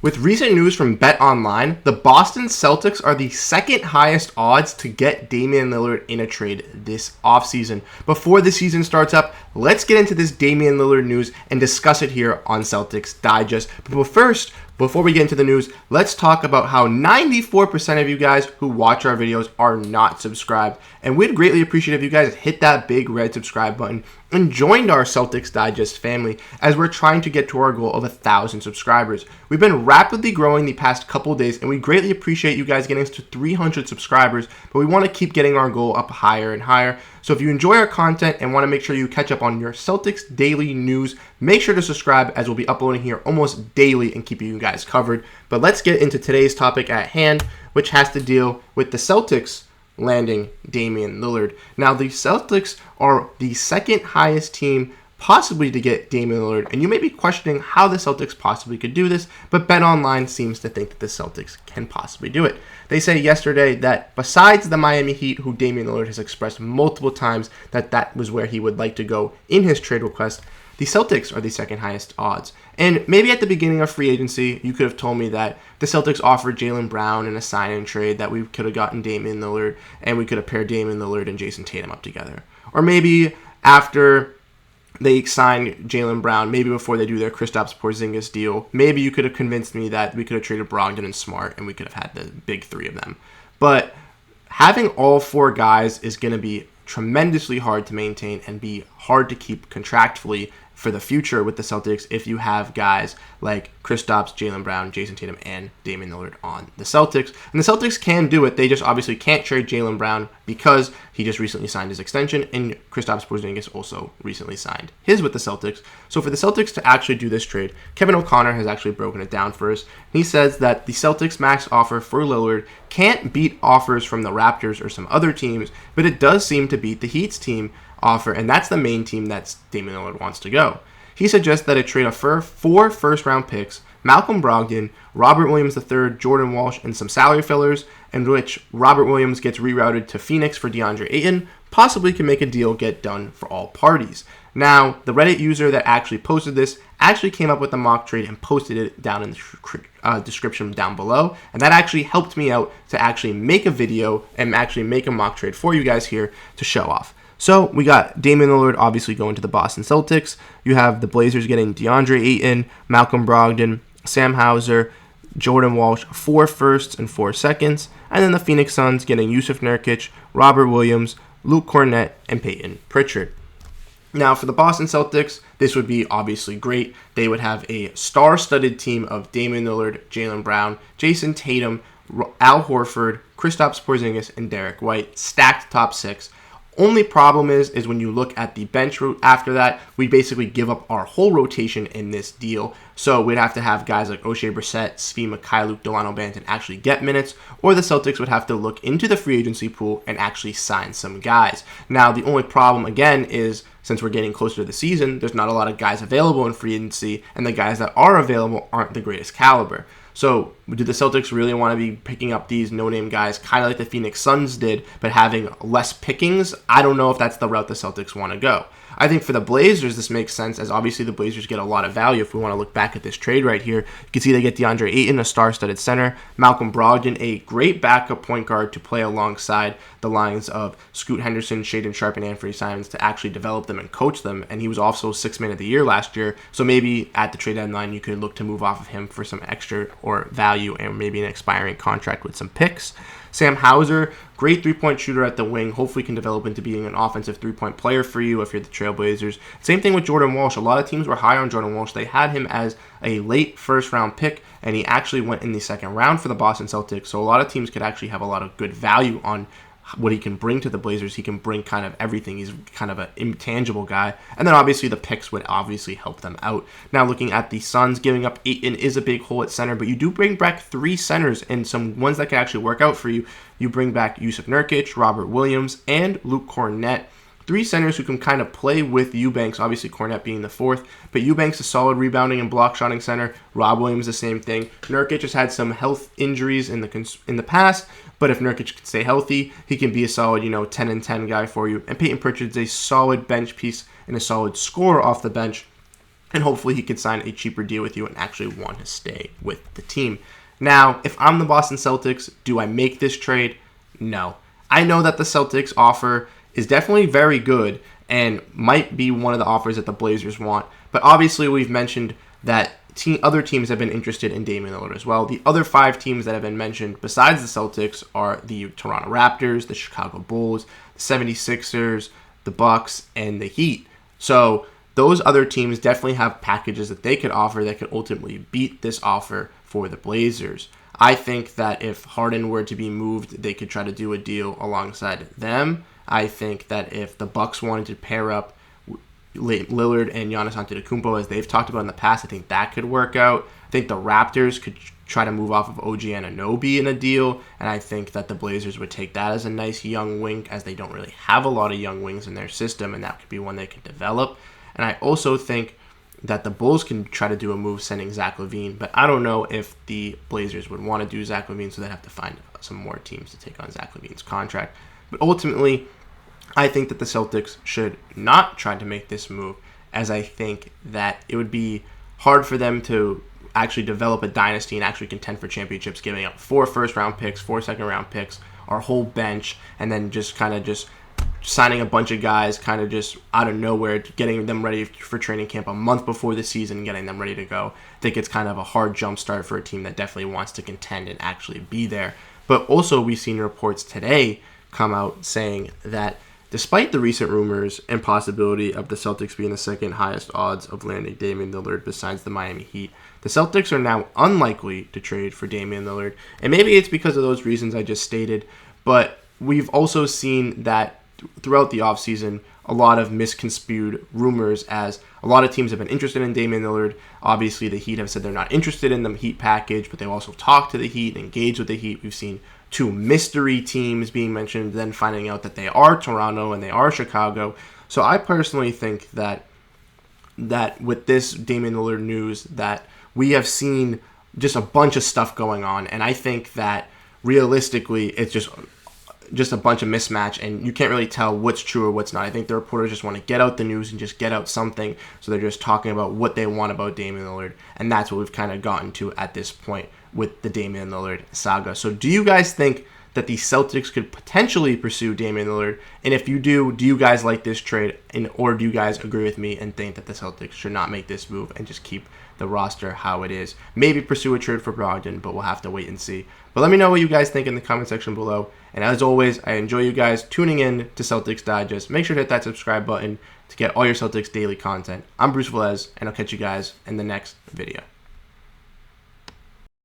With recent news from BetOnline, the Boston Celtics are the second highest odds to get Damian Lillard in a trade this offseason. Before the season starts up, let's get into this Damian Lillard news and discuss it here on Celtics Digest. But first, before we get into the news, let's talk about how 94% of you guys who watch our videos are not subscribed. And we'd greatly appreciate if you guys hit that big red subscribe button and joined our Celtics Digest family as we're trying to get to our goal of 1,000 subscribers. We've been rapidly growing the past couple of days, and we greatly appreciate you guys getting us to 300 subscribers, but we want to keep getting our goal up higher and higher. So if you enjoy our content and want to make sure you catch up on your Celtics daily news, make sure to subscribe as we'll be uploading here almost daily and keeping you guys covered. But let's get into today's topic at hand, which has to deal with the Celtics landing Damian Lillard. Now, the Celtics are the second highest team possibly to get Damian Lillard, and you may be questioning how the Celtics possibly could do this, but BetOnline seems to think that the Celtics can possibly do it. They say yesterday that besides the Miami Heat, who Damian Lillard has expressed multiple times that was where he would like to go in his trade request, the Celtics are the second highest odds. And maybe at the beginning of free agency, you could have told me that the Celtics offered Jaylen Brown in a sign-in trade that we could have gotten Damian Lillard, and we could have paired Damian Lillard and Jayson Tatum up together. Or maybe after they signed Jaylen Brown, maybe before they do their Kristaps Porzingis deal, maybe you could have convinced me that we could have traded Brogdon and Smart, and we could have had the big three of them. But having all four guys is going to be tremendously hard to maintain and be hard to keep contractually for the future with the Celtics if you have guys like Kristaps, Jaylen Brown, Jayson Tatum, and Damian Lillard on the Celtics. And the Celtics can do it. They just obviously can't trade Jaylen Brown because he just recently signed his extension, and Kristaps Porzingis also recently signed his with the Celtics. So for the Celtics to actually do this trade, Kevin O'Connor has actually broken it down for us. He says that the Celtics max offer for Lillard can't beat offers from the Raptors or some other teams, but it does seem to beat the Heat's team offer, and that's the main team that Damian Lillard wants to go. He suggests that a trade of 4 first-round picks, Malcolm Brogdon, Robert Williams III, Jordan Walsh, and some salary fillers, in which Robert Williams gets rerouted to Phoenix for DeAndre Ayton, possibly can make a deal get done for all parties. Now, the Reddit user that actually posted this actually came up with the mock trade and posted it down in the description down below, and that actually helped me out to actually make a video and actually make a mock trade for you guys here to show off. So we got Damian Lillard obviously going to the Boston Celtics. You have the Blazers getting DeAndre Ayton, Malcolm Brogdon, Sam Hauser, Jordan Walsh, 4 firsts and 4 seconds. And then the Phoenix Suns getting Jusuf Nurkic, Robert Williams, Luke Kornet, and Payton Pritchard. Now for the Boston Celtics, this would be obviously great. They would have a star-studded team of Damian Lillard, Jaylen Brown, Jayson Tatum, Al Horford, Kristaps Porzingis, and Derrick White, stacked top 6. Only problem is when you look at the bench after that, we basically give up our whole rotation in this deal. So we'd have to have guys like Oshae, Brissett, Svi, Luke, Dalano, Banton actually get minutes, or the Celtics would have to look into the free agency pool and actually sign some guys. Now, the only problem, again, is since we're getting closer to the season, there's not a lot of guys available in free agency, and the guys that are available aren't the greatest caliber. So do the Celtics really want to be picking up these no-name guys, kind of like the Phoenix Suns did, but having less pickings? I don't know if that's the route the Celtics want to go. I think for the Blazers, this makes sense, as obviously the Blazers get a lot of value. If we want to look back at this trade right here, you can see they get DeAndre Ayton, a star-studded center, Malcolm Brogdon, a great backup point guard to play alongside the lines of Scoot Henderson, Shaedon Sharpe, and Anthony Simons to actually develop them and coach them, and he was also 6th man of the year last year, so maybe at the trade deadline you could look to move off of him for some extra or value and maybe an expiring contract with some picks. Sam Hauser, great three-point shooter at the wing, hopefully can develop into being an offensive three-point player for you if you're the Trailblazers. Same thing with Jordan Walsh. A lot of teams were high on Jordan Walsh. They had him as a late first-round pick, and he actually went in the second round for the Boston Celtics, so a lot of teams could actually have a lot of good value on what he can bring to the Blazers. He can bring kind of everything. He's kind of an intangible guy. And then obviously the picks would obviously help them out. Now looking at the Suns, giving up Ayton is a big hole at center, but you do bring back 3 centers and some ones that can actually work out for you. You bring back Jusuf Nurkic, Robert Williams, and Luke Kornet. 3 centers who can kind of play with Eubanks, obviously Kornet being the 4th, but Eubanks a solid rebounding and block shotting center. Rob Williams the same thing. Nurkic has had some health injuries in the past, but if Nurkic can stay healthy, he can be a solid 10 and 10 guy for you. And Payton Pritchard's a solid bench piece and a solid scorer off the bench. and hopefully he could sign a cheaper deal with you and actually want to stay with the team. Now, if I'm the Boston Celtics, do I make this trade? No. I know that the Celtics offer is definitely very good and might be one of the offers that the Blazers want, but obviously we've mentioned that other teams have been interested in Damian Lillard as well. The other 5 teams that have been mentioned besides the Celtics are the Toronto Raptors, the Chicago Bulls, the 76ers, the Bucks, and the Heat. So those other teams definitely have packages that they could offer that could ultimately beat this offer for the Blazers. I think that if Harden were to be moved, they could try to do a deal alongside them. I think that if the Bucks wanted to pair up Lillard and Giannis Antetokounmpo, as they've talked about in the past, I think that could work out. I think the Raptors could try to move off of OG Anunoby in a deal, and I think that the Blazers would take that as a nice young wing, as they don't really have a lot of young wings in their system, and that could be one they could develop. And I also think that the Bulls can try to do a move sending Zach LaVine, but I don't know if the Blazers would want to do Zach LaVine, so they'd have to find some more teams to take on Zach LaVine's contract. But ultimately, I think that the Celtics should not try to make this move, as I think that it would be hard for them to actually develop a dynasty and actually contend for championships, giving up 4 first-round picks, 4 second-round picks, our whole bench, and then just signing a bunch of guys kind of just out of nowhere, getting them ready for training camp a month before the season, getting them ready to go. I think it's kind of a hard jump start for a team that definitely wants to contend and actually be there. But also, we've seen reports today come out saying that despite the recent rumors and possibility of the Celtics being the second highest odds of landing Damian Lillard besides the Miami Heat, the Celtics are now unlikely to trade for Damian Lillard. And maybe it's because of those reasons I just stated, but we've also seen that throughout the offseason, a lot of misconstrued rumors, as a lot of teams have been interested in Damian Lillard. Obviously, the Heat have said they're not interested in the Heat package, but they've also talked to the Heat and engaged with the Heat. We've seen 2 mystery teams being mentioned, then finding out that they are Toronto and they are Chicago. So I personally think that with this Damian Lillard news, that we have seen just a bunch of stuff going on, and I think that realistically it's just a bunch of mismatch, and you can't really tell what's true or what's not. I think the reporters just want to get out the news and just get out something, so they're just talking about what they want about Damian Lillard, and that's what we've kind of gotten to at this point with the Damian Lillard saga. So do you guys think that the Celtics could potentially pursue Damian Lillard? And if you do you guys like this trade, or do you guys agree with me and think that the Celtics should not make this move and just keep the roster how it is? Maybe pursue a trade for Brogdon, but we'll have to wait and see. But let me know what you guys think in the comment section below. And as always, I enjoy you guys tuning in to Celtics Digest. Make sure to hit that subscribe button to get all your Celtics daily content. I'm Bruce Velez, and I'll catch you guys in the next video.